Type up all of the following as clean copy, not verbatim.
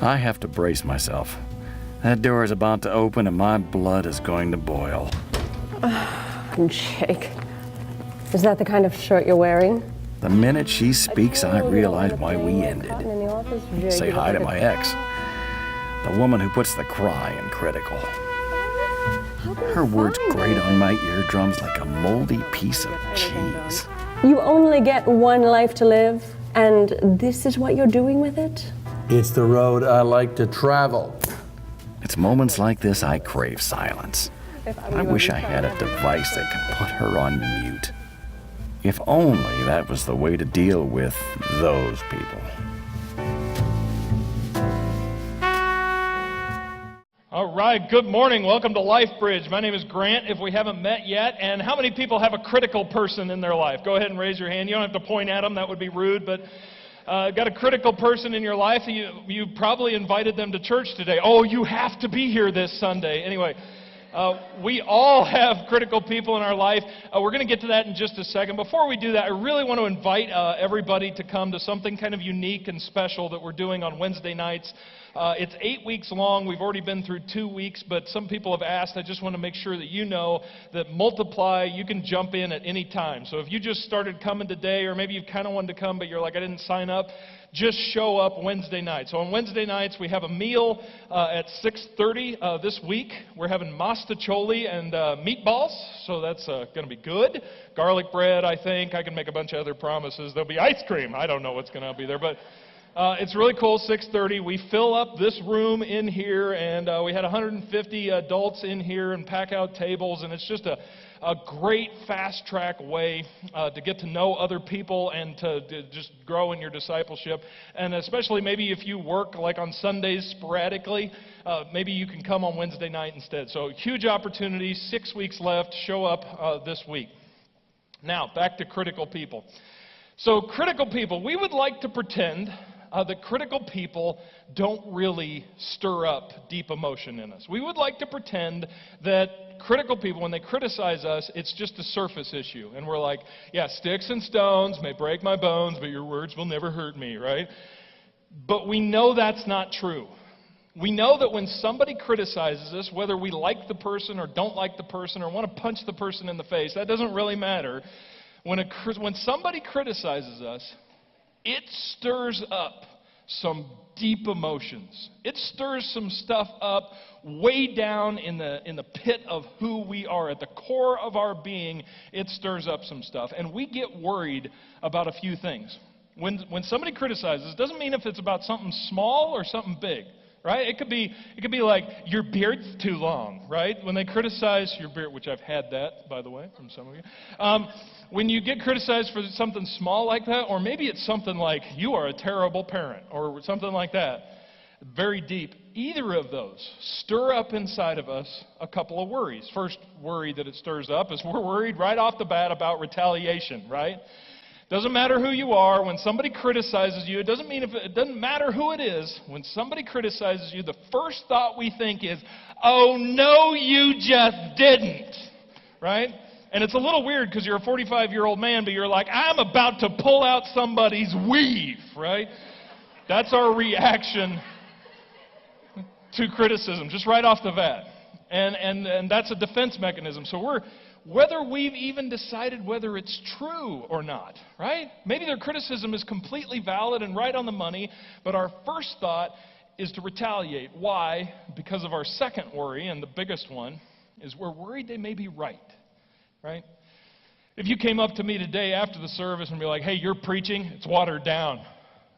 I have to brace myself. That door is about to open and my blood is going to boil. Jake, is that the kind of shirt you're wearing? The minute she speaks, I realize why we ended. Say hi to my ex. The woman who puts the cry in Critical. Her words grate on my eardrums like a moldy piece of cheese. You only get one life to live, and this is what you're doing with it? It's the road I like to travel. It's moments like this I crave silence. I wish I had a device that could put her on mute. If only that was the way to deal with those people. All right, good morning. Welcome to LifeBridge. My name is Grant, if we haven't met yet. And how many people have a critical person in their life? Go ahead and raise your hand. You don't have to point at them. That would be rude, but got a critical person in your life. You probably invited them to church today. Oh, you have to be here this Sunday. Anyway, we all have critical people in our life. We're going to get to that in just a second. Before we do that, I really want to invite everybody to come to something kind of unique and special that we're doing on Wednesday nights. It's 8 weeks long. We've already been through 2 weeks, but some people have asked. I just want to make sure that you know that Multiply, you can jump in at any time. So if you just started coming today, or maybe you kind of wanted to come, but you're like, I didn't sign up, just show up Wednesday night. So on Wednesday nights, we have a meal at 6:30 this week. We're having mastacholi and meatballs, so that's going to be good. Garlic bread, I think. I can make a bunch of other promises. There'll be ice cream. I don't know what's going to be there, but it's really cool, 6:30. We fill up this room in here, and we had 150 adults in here and pack out tables, and it's just a great fast-track way to get to know other people and to just grow in your discipleship. And especially maybe if you work like on Sundays sporadically, maybe you can come on Wednesday night instead. So huge opportunity, 6 weeks left. Show up this week. Now, back to critical people. So critical people, we would like to pretend that critical people don't really stir up deep emotion in us. We would like to pretend that critical people, when they criticize us, it's just a surface issue. And we're like, yeah, sticks and stones may break my bones, but your words will never hurt me, right? But we know that's not true. We know that when somebody criticizes us, whether we like the person or don't like the person or want to punch the person in the face, that doesn't really matter. When somebody criticizes us, it stirs up some deep emotions. It stirs some stuff up way down in the pit of who we are. At the core of our being, it stirs up some stuff. And we get worried about a few things. When somebody criticizes, it doesn't mean if it's about something small or something big. Right? It could be like, your beard's too long, right? When they criticize your beard, which I've had that, by the way, from some of you. When you get criticized for something small like that, or maybe it's something like, you are a terrible parent, or something like that, very deep, either of those stir up inside of us a couple of worries. First worry that it stirs up is we're worried right off the bat about retaliation, right? Doesn't matter who you are. When somebody criticizes you, it doesn't matter who it is. When somebody criticizes you, the first thought we think is, oh, no, you just didn't, right? And it's a little weird because you're a 45-year-old man, but you're like, I'm about to pull out somebody's weave, right? That's our reaction to criticism, just right off the bat. And that's a defense mechanism. So whether we've even decided whether it's true or not, right? Maybe their criticism is completely valid and right on the money, but our first thought is to retaliate. Why? Because of our second worry, and the biggest one, is we're worried they may be right, right? If you came up to me today after the service and be like, hey, you're preaching, it's watered down,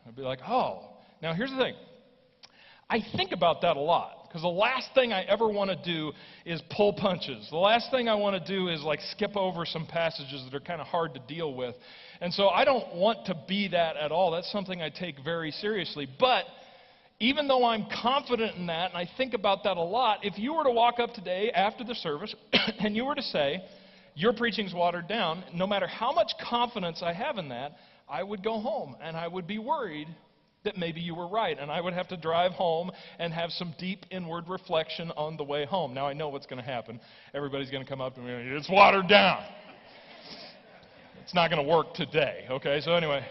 I'd be like, oh. Now, here's the thing. I think about that a lot. Because the last thing I ever want to do is pull punches. The last thing I want to do is like skip over some passages that are kind of hard to deal with. And so I don't want to be that at all. That's something I take very seriously. But even though I'm confident in that, and I think about that a lot, if you were to walk up today after the service and you were to say, your preaching's watered down, no matter how much confidence I have in that, I would go home and I would be worried that maybe you were right, and I would have to drive home and have some deep inward reflection on the way home. Now, I know what's going to happen. Everybody's going to come up to me and it's watered down. It's not going to work today, okay? So anyway,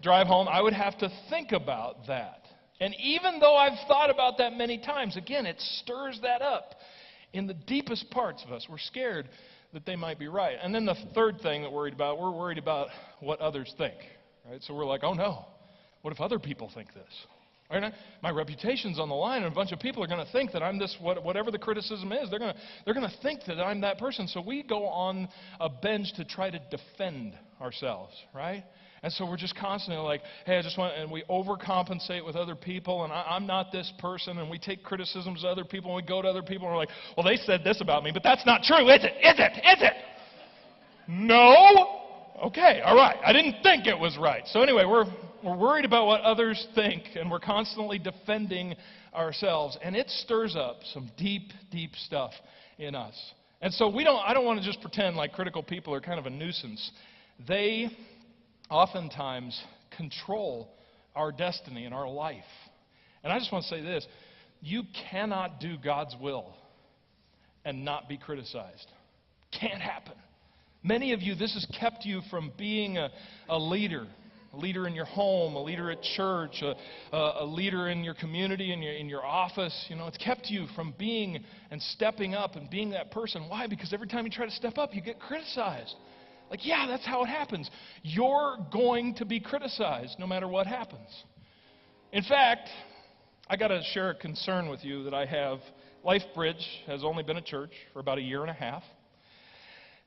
drive home, I would have to think about that. And even though I've thought about that many times, again, it stirs that up in the deepest parts of us. We're scared that they might be right. And then the third thing that we're worried about what others think. Right? So we're like, oh no, what if other people think this? Right? My reputation's on the line, and a bunch of people are going to think that I'm this, whatever the criticism is, they're going to think that I'm that person. So we go on a bench to try to defend ourselves, right? And so we're just constantly like, hey, and we overcompensate with other people, and I'm not this person, and we take criticisms of other people, and we go to other people, and we're like, well, they said this about me, but that's not true, is it? Is it? Is it? No? Okay, all right. I didn't think it was right. So anyway, we're worried about what others think, and we're constantly defending ourselves, and it stirs up some deep, deep stuff in us. And so I don't want to just pretend like critical people are kind of a nuisance. They oftentimes control our destiny and our life. And I just want to say this: you cannot do God's will and not be criticized. Can't happen. Many of you, this has kept you from being a leader in your home, a leader at church, a leader in your community, in your office. It's kept you from being and stepping up and being that person. Why? Because every time you try to step up, you get criticized. Like, yeah, that's how it happens. You're going to be criticized no matter what happens. In fact, I got to share a concern with you that I have. LifeBridge has only been a church for about a year and a half.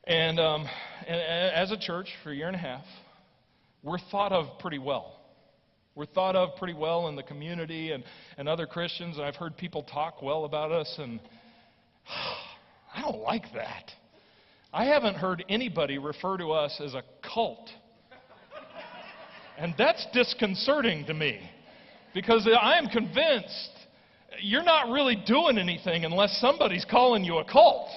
And as a church for a year and a half, we're thought of pretty well. We're thought of pretty well in the community and other Christians, and I've heard people talk well about us, and I don't like that. I haven't heard anybody refer to us as a cult. And that's disconcerting to me, because I am convinced you're not really doing anything unless somebody's calling you a cult.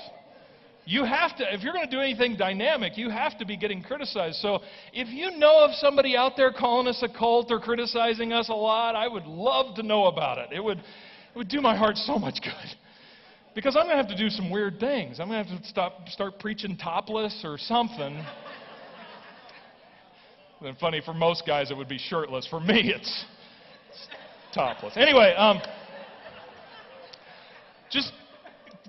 You have to, if you're going to do anything dynamic, you have to be getting criticized. So if you know of somebody out there calling us a cult or criticizing us a lot, I would love to know about it. It would do my heart so much good. Because I'm going to have to do some weird things. I'm going to have to start preaching topless or something. And funny, for most guys it would be shirtless. For me, it's topless. Anyway,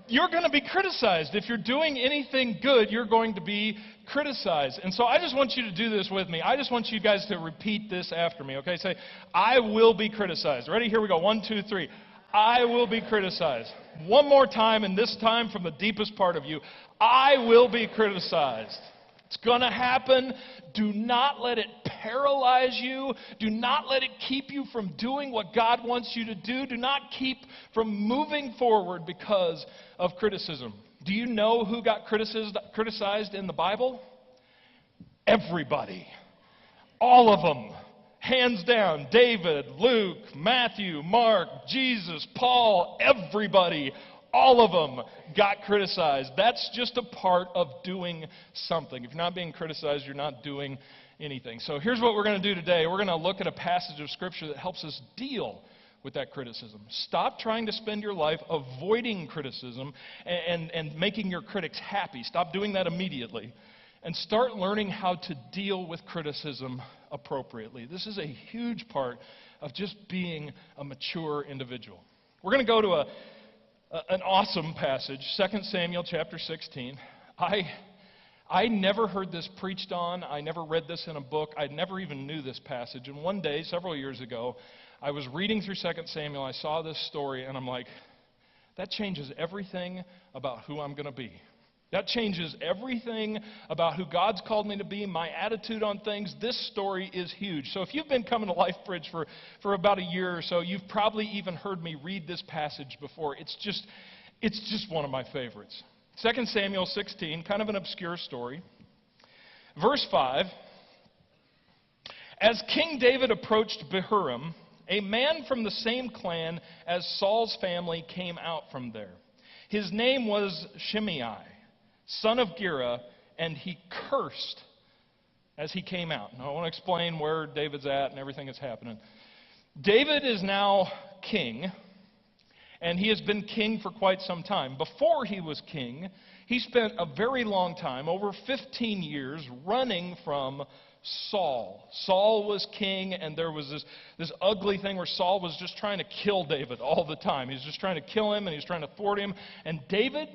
you're going to be criticized. If you're doing anything good, you're going to be criticized. And so I just want you to do this with me. I just want you guys to repeat this after me, okay? Say, I will be criticized. Ready? Here we go. 1, 2, 3. I will be criticized. One more time, and this time from the deepest part of you. I will be criticized. It's going to happen. Do not let it paralyze you. Do not let it keep you from doing what God wants you to do. Do not keep from moving forward because of criticism. Do you know who got criticized in the Bible? Everybody. All of them. Hands down. David, Luke, Matthew, Mark, Jesus, Paul, everybody. All of them got criticized. That's just a part of doing something. If you're not being criticized, you're not doing anything. So here's what we're going to do today. We're going to look at a passage of Scripture that helps us deal with that criticism. Stop trying to spend your life avoiding criticism and making your critics happy. Stop doing that immediately. And start learning how to deal with criticism appropriately. This is a huge part of just being a mature individual. We're going to go to an awesome passage, 2 Samuel chapter 16. I never heard this preached on. I never read this in a book. I never even knew this passage. And one day, several years ago, I was reading through 2 Samuel. I saw this story, and I'm like, that changes everything about who I'm going to be. That changes everything about who God's called me to be, my attitude on things. This story is huge. So if you've been coming to LifeBridge for about a year or so, you've probably even heard me read this passage before. It's just one of my favorites. 2 Samuel 16, kind of an obscure story. Verse 5, as King David approached Bahurim, a man from the same clan as Saul's family came out from there. His name was Shimei, son of Gera, and he cursed as he came out. Now, I want to explain where David's at and everything that's happening. David is now king, and he has been king for quite some time. Before he was king, he spent a very long time, over 15 years, running from Saul. Saul was king, and there was this ugly thing where Saul was just trying to kill David all the time. He was just trying to kill him, and he was trying to thwart him. And David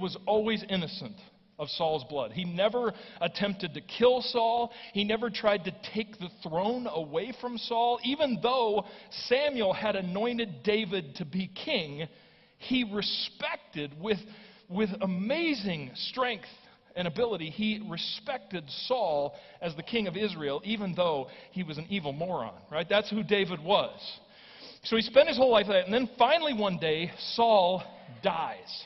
was always innocent of Saul's blood. He never attempted to kill Saul. He never tried to take the throne away from Saul. Even though Samuel had anointed David to be king, he respected, with amazing strength and ability, he respected Saul as the king of Israel, even though he was an evil moron, right? That's who David was. So he spent his whole life like that, and then finally one day, Saul dies.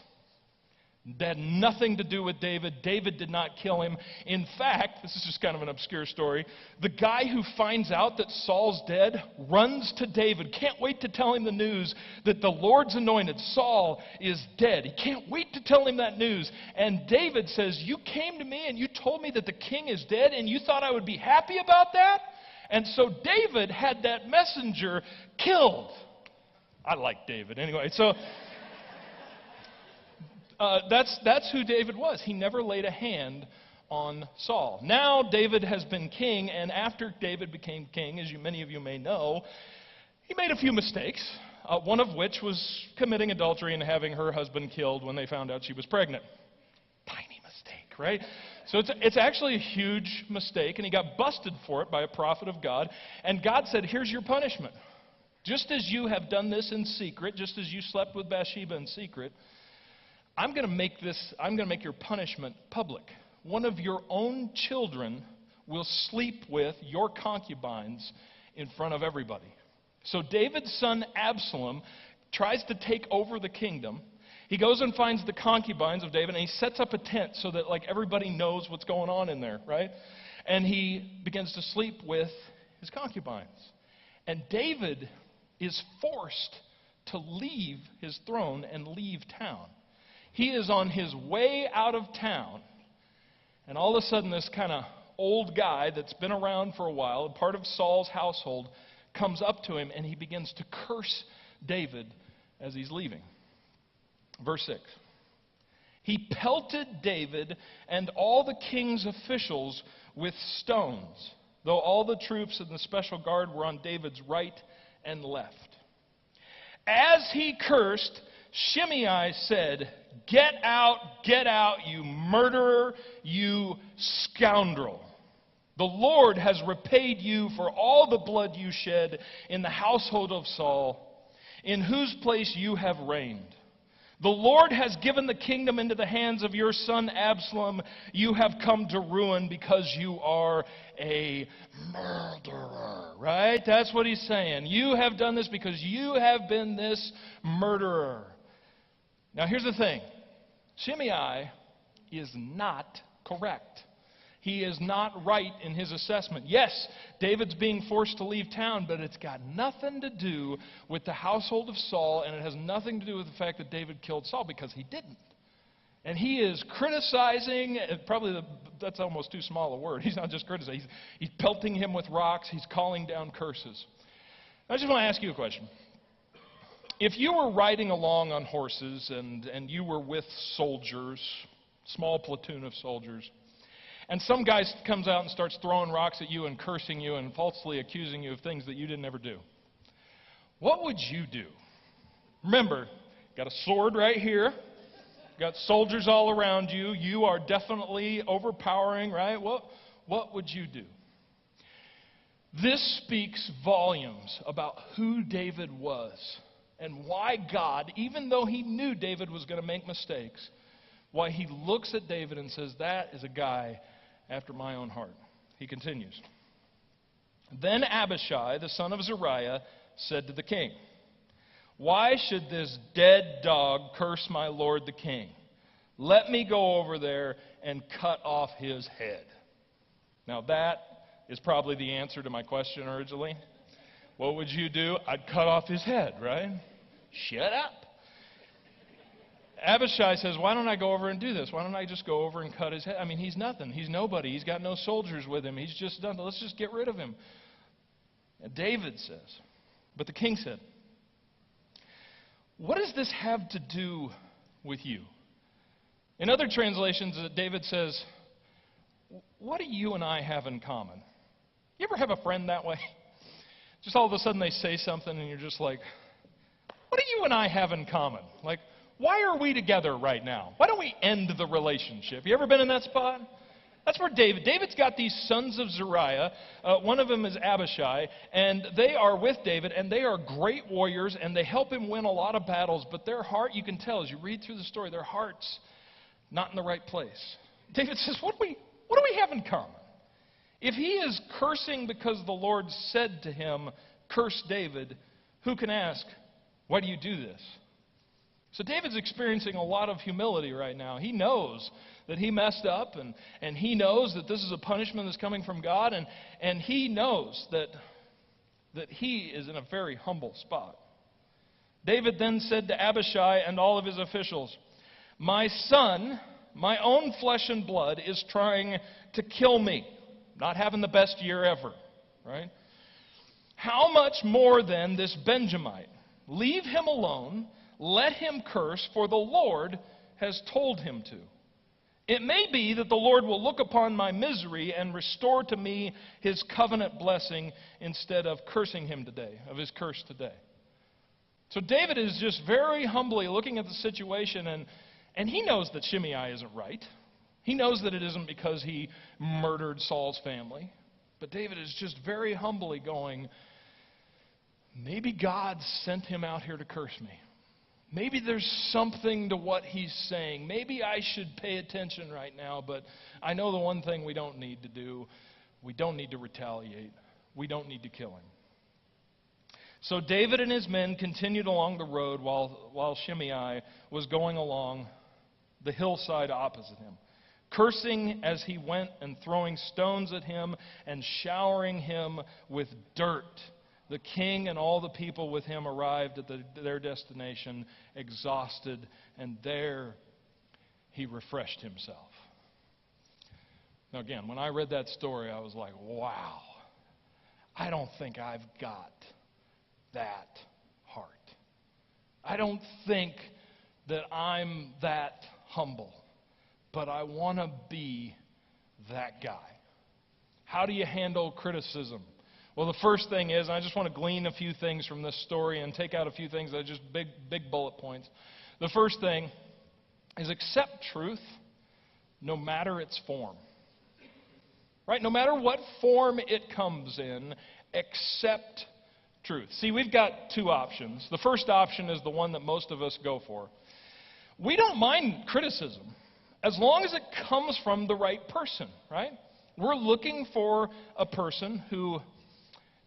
That had nothing to do with David. David did not kill him. In fact, this is just kind of an obscure story. The guy who finds out that Saul's dead runs to David. Can't wait to tell him the news that the Lord's anointed, Saul, is dead. He can't wait to tell him that news. And David says, "You came to me and you told me that the king is dead, and you thought I would be happy about that?" And so David had that messenger killed. I like David. Anyway, so that's who David was. He never laid a hand on Saul. Now David has been king, and after David became king, as many of you may know, he made a few mistakes, one of which was committing adultery and having her husband killed when they found out she was pregnant. Tiny mistake, right? So it's actually a huge mistake, and he got busted for it by a prophet of God, and God said, "Here's your punishment. Just as you have done this in secret, just as you slept with Bathsheba in secret, I'm going to make your punishment public. One of your own children will sleep with your concubines in front of everybody." So David's son Absalom tries to take over the kingdom. He goes and finds the concubines of David, and he sets up a tent so that everybody knows what's going on in there, right? And he begins to sleep with his concubines. And David is forced to leave his throne and leave town. He is on his way out of town, and all of a sudden this kind of old guy that's been around for a while, part of Saul's household, comes up to him, and he begins to curse David as he's leaving. Verse 6. He pelted David and all the king's officials with stones, though all the troops and the special guard were on David's right and left. As he cursed, Shimei said, get out, you murderer, you scoundrel. The Lord has repaid you for all the blood you shed in the household of Saul, in whose place you have reigned. The Lord has given the kingdom into the hands of your son Absalom. You have come to ruin because you are a murderer. Right? That's what he's saying. You have done this because you have been this murderer. Now here's the thing. Shimei is not correct. He is not right in his assessment. Yes, David's being forced to leave town, but it's got nothing to do with the household of Saul, and it has nothing to do with the fact that David killed Saul, because he didn't. And he is criticizing, that's almost too small a word. He's not just criticizing. He's pelting him with rocks. He's calling down curses. I just want to ask you a question. If you were riding along on horses and you were with soldiers, small platoon of soldiers, and some guy comes out and starts throwing rocks at you and cursing you and falsely accusing you of things that you didn't ever do, what would you do? Remember, got a sword right here, got soldiers all around you, you are definitely overpowering, right? What would you do? This speaks volumes about who David was and why God, even though he knew David was going to make mistakes, why he looks at David and says, that is a guy after my own heart. He continues. Then Abishai, the son of Zeruiah, said to the king, why should this dead dog curse my lord the king? Let me go over there and cut off his head. Now that is probably the answer to my question originally. What would you do? I'd cut off his head, right? Shut up. Abishai says, why don't I go over and do this? Why don't I just go over and cut his head? I mean, he's nothing. He's nobody. He's got no soldiers with him. He's just done. Let's just get rid of him. And David says, but the king said, what does this have to do with you? In other translations, David says, what do you and I have in common? You ever have a friend that way? Just all of a sudden they say something and you're just like, what do you and I have in common? Like, why are we together right now? Why don't we end the relationship? You ever been in that spot? That's where David's got these sons of Zeruiah. One of them is Abishai, and they are with David, and they are great warriors, and they help him win a lot of battles, but their heart, you can tell as you read through the story, their heart's not in the right place. David says, what do we have in common? If he is cursing because the Lord said to him, curse David, who can ask, why do you do this? So David's experiencing a lot of humility right now. He knows that he messed up, and he knows that this is a punishment that's coming from God, and he knows that he is in a very humble spot. David then said to Abishai and all of his officials, my son, my own flesh and blood, is trying to kill me. Not having the best year ever, right? How much more then this Benjamite? Leave him alone, let him curse, for the Lord has told him to. It may be that the Lord will look upon my misery and restore to me his covenant blessing instead of cursing him today, of his curse today. So David is just very humbly looking at the situation, and he knows that Shimei isn't right. He knows that it isn't because he murdered Saul's family. But David is just very humbly going, maybe God sent him out here to curse me. Maybe there's something to what he's saying. Maybe I should pay attention right now, but I know the one thing we don't need to do. We don't need to retaliate. We don't need to kill him. So David and his men continued along the road while Shimei was going along the hillside opposite him, cursing as he went and throwing stones at him and showering him with dirt. The king and all the people with him arrived at their destination exhausted, and there he refreshed himself. Now again, when I read that story, I was like, wow, I don't think I've got that heart. I don't think that I'm that humble, but I want to be that guy. How do you handle criticism? Well, the first thing is, and I just want to glean a few things from this story and take out a few things that are just big bullet points. The first thing is accept truth no matter its form. Right? No matter what form it comes in, accept truth. See, we've got two options. The first option is the one that most of us go for. We don't mind criticism as long as it comes from the right person, right? We're looking for a person who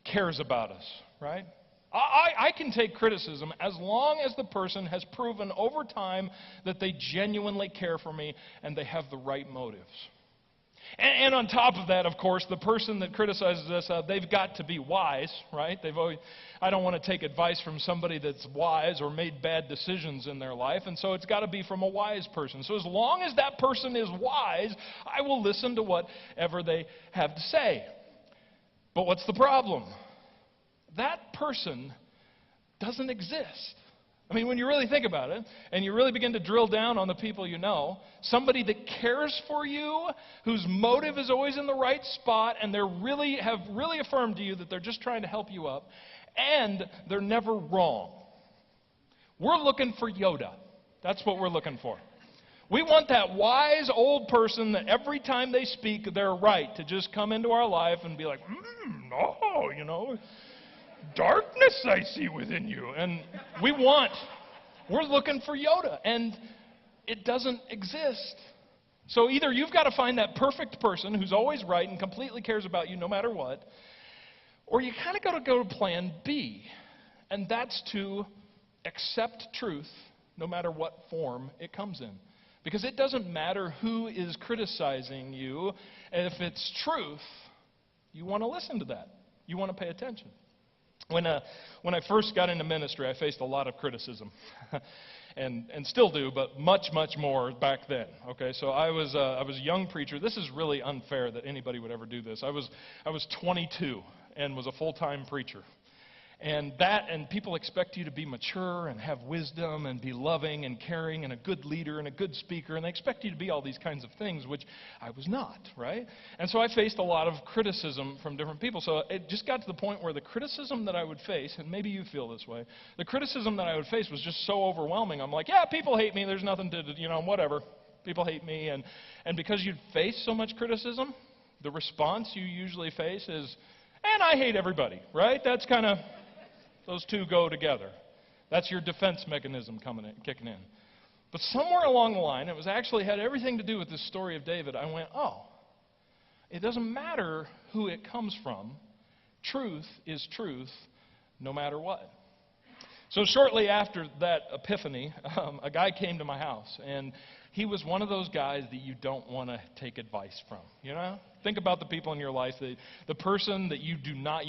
cares about us, right? I can take criticism as long as the person has proven over time that they genuinely care for me and they have the right motives. And on top of that, of course, the person that criticizes us, they've got to be wise, right? I don't want to take advice from somebody that's wise or made bad decisions in their life, and so it's got to be from a wise person. So as long as that person is wise, I will listen to whatever they have to say. But what's the problem? That person doesn't exist. I mean, when you really think about it, and you really begin to drill down on the people you know, somebody that cares for you, whose motive is always in the right spot, and they have really affirmed to you that they're just trying to help you up, and they're never wrong. We're looking for Yoda. That's what we're looking for. We want that wise old person that every time they speak, they're right, to just come into our life and be like, darkness I see within you. And we're looking for Yoda, and it doesn't exist. So either you've got to find that perfect person who's always right and completely cares about you no matter what, or you kind of got to go to plan B, and that's to accept truth no matter what form it comes in. Because it doesn't matter who is criticizing you. If it's truth, you want to listen to that. You want to pay attention. When I first got into ministry, I faced a lot of criticism, and still do, but much more back then. Okay, so I was a young preacher. This is really unfair that anybody would ever do this. I was 22 and was a full-time preacher, And people expect you to be mature and have wisdom and be loving and caring and a good leader and a good speaker, and they expect you to be all these kinds of things, which I was not, right? And so I faced a lot of criticism from different people. So it just got to the point where the criticism that I would face, and maybe you feel this way, the criticism that I would face was just so overwhelming. I'm like, yeah, people hate me, there's nothing to, whatever. People hate me. And because you face so much criticism, the response you usually face is, and I hate everybody, right? That's kind of... Those two go together. That's your defense mechanism kicking in. But somewhere along the line, it had everything to do with this story of David. I went, oh, it doesn't matter who it comes from. Truth is truth no matter what. So shortly after that epiphany, a guy came to my house, and he was one of those guys that you don't want to take advice from, Think about the people in your life, the person that you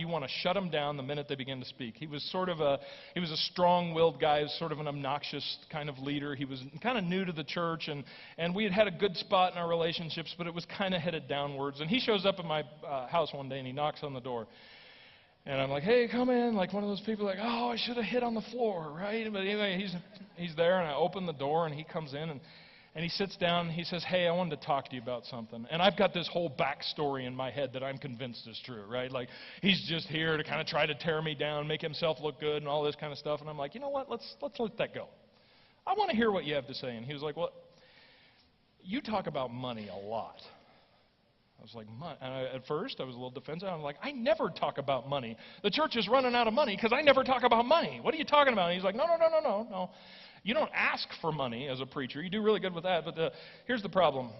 want to shut them down the minute they begin to speak. He was a strong-willed guy, sort of an obnoxious kind of leader. He was kind of new to the church, and we had a good spot in our relationships, but it was kind of headed downwards. And he shows up at my house one day, and he knocks on the door. And I'm like, hey, come in, like one of those people like, oh, I should have hit on the floor, right? But anyway, he's there, and I open the door, and he comes in, and he sits down, and he says, hey, I wanted to talk to you about something. And I've got this whole backstory in my head that I'm convinced is true, right? Like, he's just here to kind of try to tear me down, make himself look good, and all this kind of stuff. And I'm like, you know what, let's let that go. I want to hear what you have to say. And he was like, well, you talk about money a lot. I was like, at first, I was a little defensive. I was like, I never talk about money. The church is running out of money because I never talk about money. What are you talking about? And he's like, no. You don't ask for money as a preacher. You do really good with that. But here's the problem.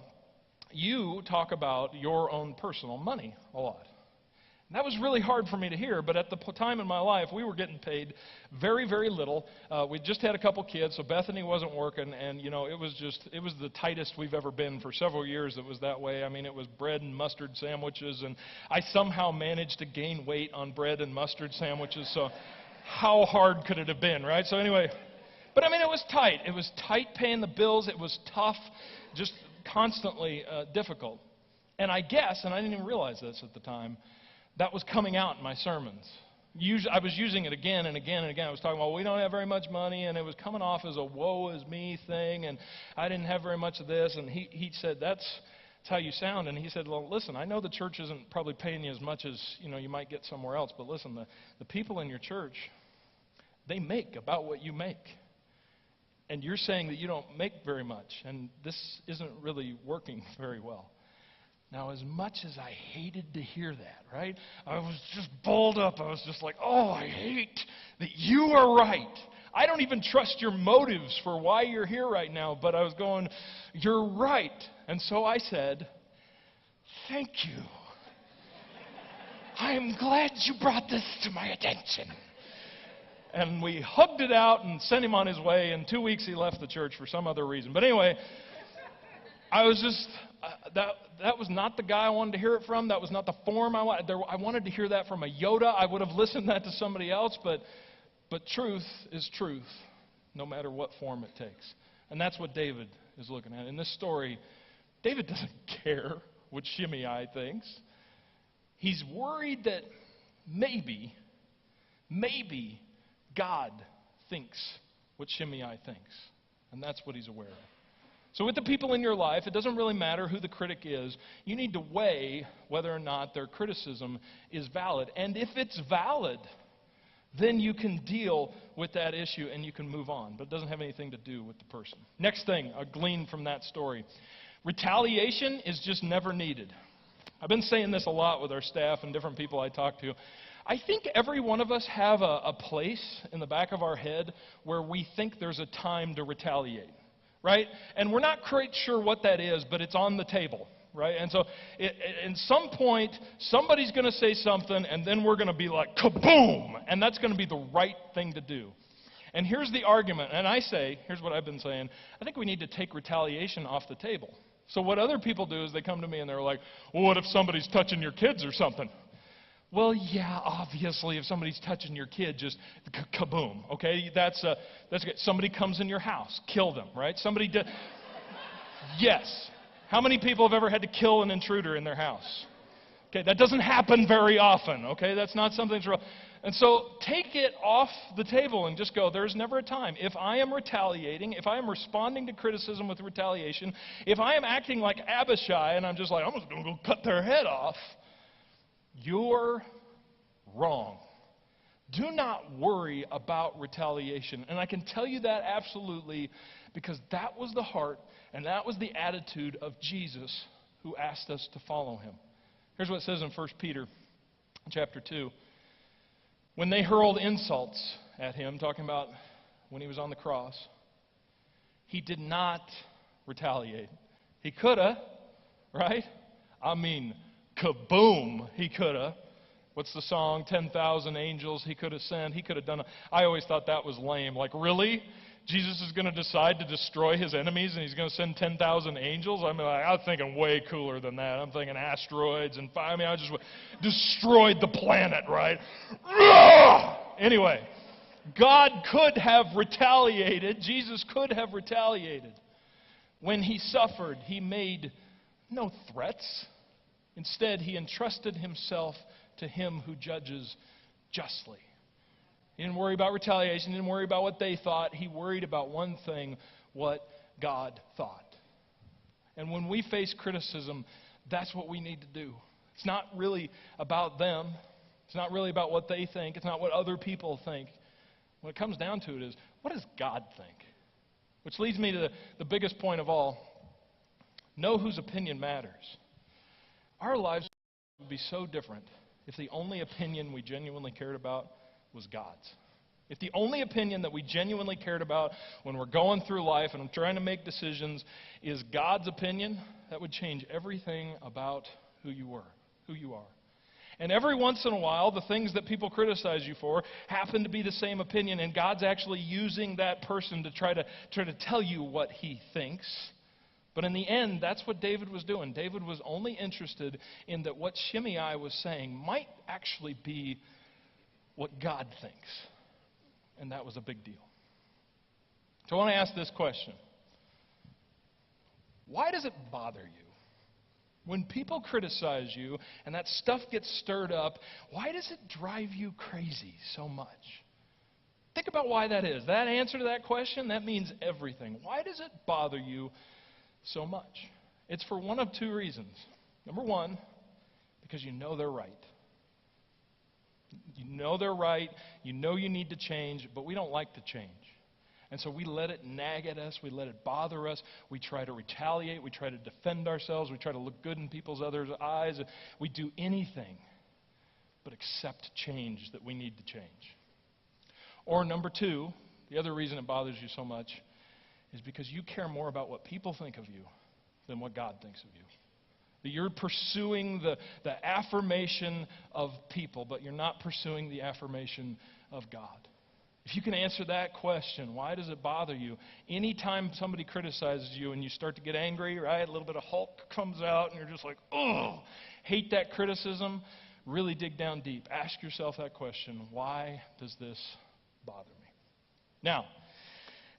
You talk about your own personal money a lot. And that was really hard for me to hear, but at the time in my life, we were getting paid very, very little. We just had a couple kids, so Bethany wasn't working, and, it was the tightest we've ever been for several years. It was that way. I mean, it was bread and mustard sandwiches, and I somehow managed to gain weight on bread and mustard sandwiches, so how hard could it have been, right? So anyway, but it was tight. It was tight paying the bills. It was tough, just constantly difficult. And I guess, and I didn't even realize this at the time, that was coming out in my sermons. I was using it again and again and again. I was talking about, we don't have very much money, and it was coming off as a woe is me thing, and I didn't have very much of this. And he said, that's how you sound. And he said, well, listen, I know the church isn't probably paying you as much as you might get somewhere else, but listen, the people in your church, they make about what you make. And you're saying that you don't make very much, and this isn't really working very well. Now, as much as I hated to hear that, right, I was just balled up. I was just like, oh, I hate that you are right. I don't even trust your motives for why you're here right now, but I was going, you're right. And so I said, thank you. I am glad you brought this to my attention. And we hugged it out and sent him on his way. In 2 weeks, he left the church for some other reason. But anyway, I was just... That was not the guy I wanted to hear it from. That was not the form I wanted. I wanted to hear that from a Yoda. I would have listened that to somebody else, but truth is truth, no matter what form it takes. And that's what David is looking at. In this story, David doesn't care what Shimei thinks. He's worried that maybe God thinks what Shimei thinks. And that's what he's aware of. So with the people in your life, it doesn't really matter who the critic is. You need to weigh whether or not their criticism is valid. And if it's valid, then you can deal with that issue and you can move on. But it doesn't have anything to do with the person. Next thing, I gleaned from that story. Retaliation is just never needed. I've been saying this a lot with our staff and different people I talk to. I think every one of us have a place in the back of our head where we think there's a time to retaliate. Right? And we're not quite sure what that is, but it's on the table, right? And so at some point, somebody's going to say something, and then we're going to be like, kaboom! And that's going to be the right thing to do. And here's the argument, and I say, here's what I've been saying, I think we need to take retaliation off the table. So what other people do is they come to me and they're like, well, what if somebody's touching your kids or something? Well, yeah, obviously, if somebody's touching your kid, just kaboom, okay? That's good. Somebody comes in your house, kill them, right? Yes. How many people have ever had to kill an intruder in their house? Okay, that doesn't happen very often. Okay, that's not something that's real. And so take it off the table and just go, there's never a time. If I am retaliating, if I am responding to criticism with retaliation, if I am acting like Abishai and I'm just like, I'm just going to go cut their head off, you're wrong. Do not worry about retaliation. And I can tell you that absolutely because that was the heart and that was the attitude of Jesus who asked us to follow him. Here's what it says in 1 Peter chapter 2. When they hurled insults at him, talking about when he was on the cross, he did not retaliate. He could have, right? I mean, kaboom, he could have. What's the song? 10,000 angels he could have sent. He could have done it. I always thought that was lame. Like, really? Jesus is going to decide to destroy his enemies and he's going to send 10,000 angels? I mean, I was thinking way cooler than that. I'm thinking asteroids and fire. I mean, I just destroyed the planet, right? Anyway, God could have retaliated. Jesus could have retaliated. When he suffered, he made no threats. Instead, he entrusted himself to him who judges justly. He didn't worry about retaliation. He didn't worry about what they thought. He worried about one thing, what God thought. And when we face criticism, that's what we need to do. It's not really about them. It's not really about what they think. It's not what other people think. What it comes down to it is, what does God think? Which leads me to the biggest point of all. Know whose opinion matters. Our lives would be so different if the only opinion we genuinely cared about was God's. If the only opinion that we genuinely cared about when we're going through life and trying to make decisions is God's opinion, that would change everything about who you are. And every once in a while, the things that people criticize you for happen to be the same opinion, and God's actually using that person to try to tell you what he thinks. But in the end, that's what David was doing. David was only interested in that what Shimei was saying might actually be what God thinks. And that was a big deal. So I want to ask this question. Why does it bother you? When people criticize you and that stuff gets stirred up, why does it drive you crazy so much? Think about why that is. That answer to that question, that means everything. Why does it bother you so much? It's for one of two reasons. Number one, because you know they're right. You know they're right. You know you need to change, but we don't like to change. And so we let it nag at us. We let it bother us. We try to retaliate. We try to defend ourselves. We try to look good in people's others' eyes. We do anything but accept change that we need to change. Or number two, the other reason it bothers you so much is because you care more about what people think of you than what God thinks of you. That you're pursuing the affirmation of people, but you're not pursuing the affirmation of God. If you can answer that question, why does it bother you? Anytime somebody criticizes you and you start to get angry, right, a little bit of Hulk comes out and you're just like, oh, hate that criticism, really dig down deep. Ask yourself that question, why does this bother me? Now,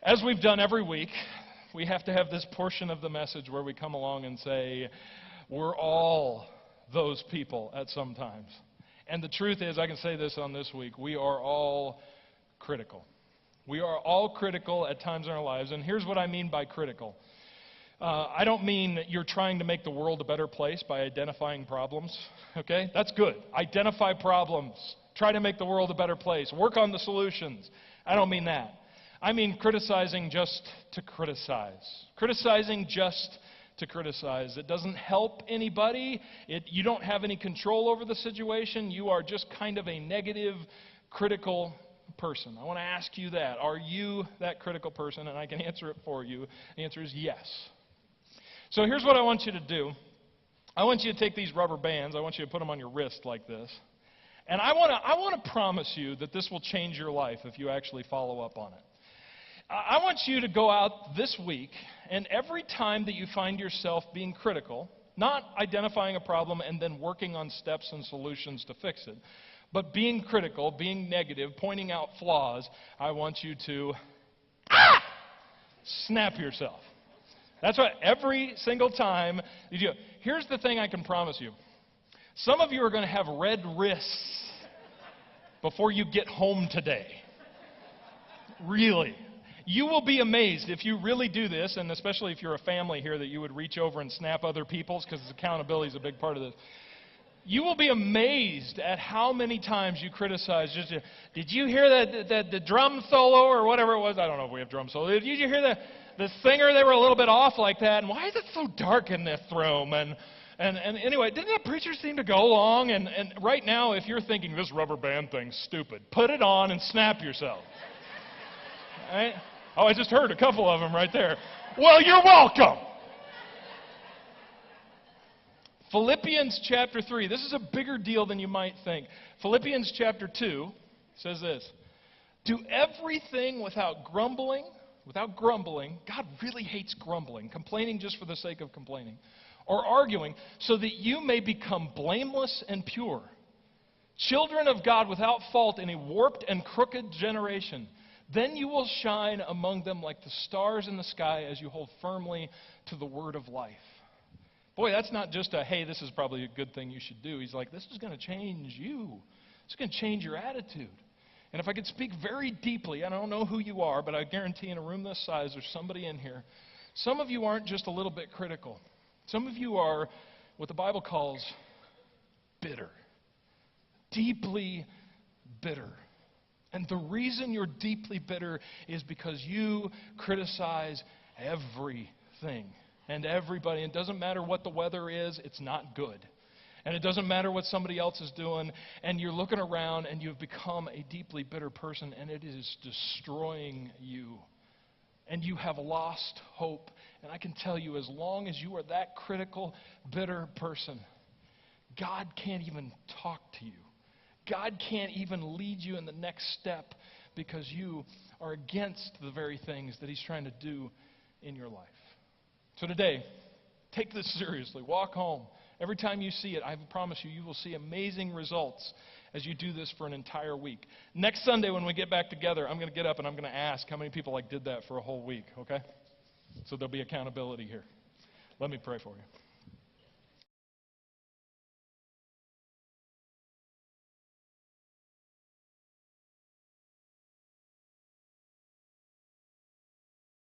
as we've done every week, we have to have this portion of the message where we come along and say, we're all those people at some times. And the truth is, I can say this on this week, we are all critical. We are all critical at times in our lives. And here's what I mean by critical. I don't mean that you're trying to make the world a better place by identifying problems. Okay? That's good. Identify problems. Try to make the world a better place. Work on the solutions. I don't mean that. I mean criticizing just to criticize. Criticizing just to criticize. It doesn't help anybody. You don't have any control over the situation. You are just kind of a negative, critical person. I want to ask you that. Are you that critical person? And I can answer it for you. The answer is yes. So here's what I want you to do. I want you to take these rubber bands. I want you to put them on your wrist like this. And I want to promise you that this will change your life if you actually follow up on it. I want you to go out this week, and every time that you find yourself being critical, not identifying a problem and then working on steps and solutions to fix it, but being critical, being negative, pointing out flaws, I want you to snap yourself. That's right. Every single time you do. Here's the thing I can promise you. Some of you are going to have red wrists before you get home today. Really. You will be amazed if you really do this, and especially if you're a family here, that you would reach over and snap other people's, because accountability is a big part of this. You will be amazed at how many times you criticize. Did you hear the drum solo or whatever it was? I don't know if we have drum solo. Did you hear the singer? They were a little bit off like that. And why is it so dark in this room? And anyway, didn't the preacher seem to go along? And right now, if you're thinking this rubber band thing's stupid, put it on and snap yourself. Right? Oh, I just heard a couple of them right there. Well, you're welcome. Philippians chapter 3. This is a bigger deal than you might think. Philippians chapter 2 says this. Do everything without grumbling. Without grumbling. God really hates grumbling. Complaining just for the sake of complaining. Or arguing, so that you may become blameless and pure. Children of God without fault in a warped and crooked generation. Then you will shine among them like the stars in the sky as you hold firmly to the word of life. Boy, that's not just a, hey, this is probably a good thing you should do. He's like, this is going to change you. It's going to change your attitude. And if I could speak very deeply, and I don't know who you are, but I guarantee in a room this size, there's somebody in here. Some of you aren't just a little bit critical. Some of you are what the Bible calls bitter. Deeply bitter. And the reason you're deeply bitter is because you criticize everything and everybody. It doesn't matter what the weather is, it's not good. And it doesn't matter what somebody else is doing. And you're looking around and you've become a deeply bitter person, and it is destroying you. And you have lost hope. And I can tell you, as long as you are that critical, bitter person, God can't even talk to you. God can't even lead you in the next step because you are against the very things that He's trying to do in your life. So today, take this seriously. Walk home. Every time you see it, I promise you, you will see amazing results as you do this for an entire week. Next Sunday when we get back together, I'm going to get up and I'm going to ask how many people did that for a whole week, okay? So there'll be accountability here. Let me pray for you.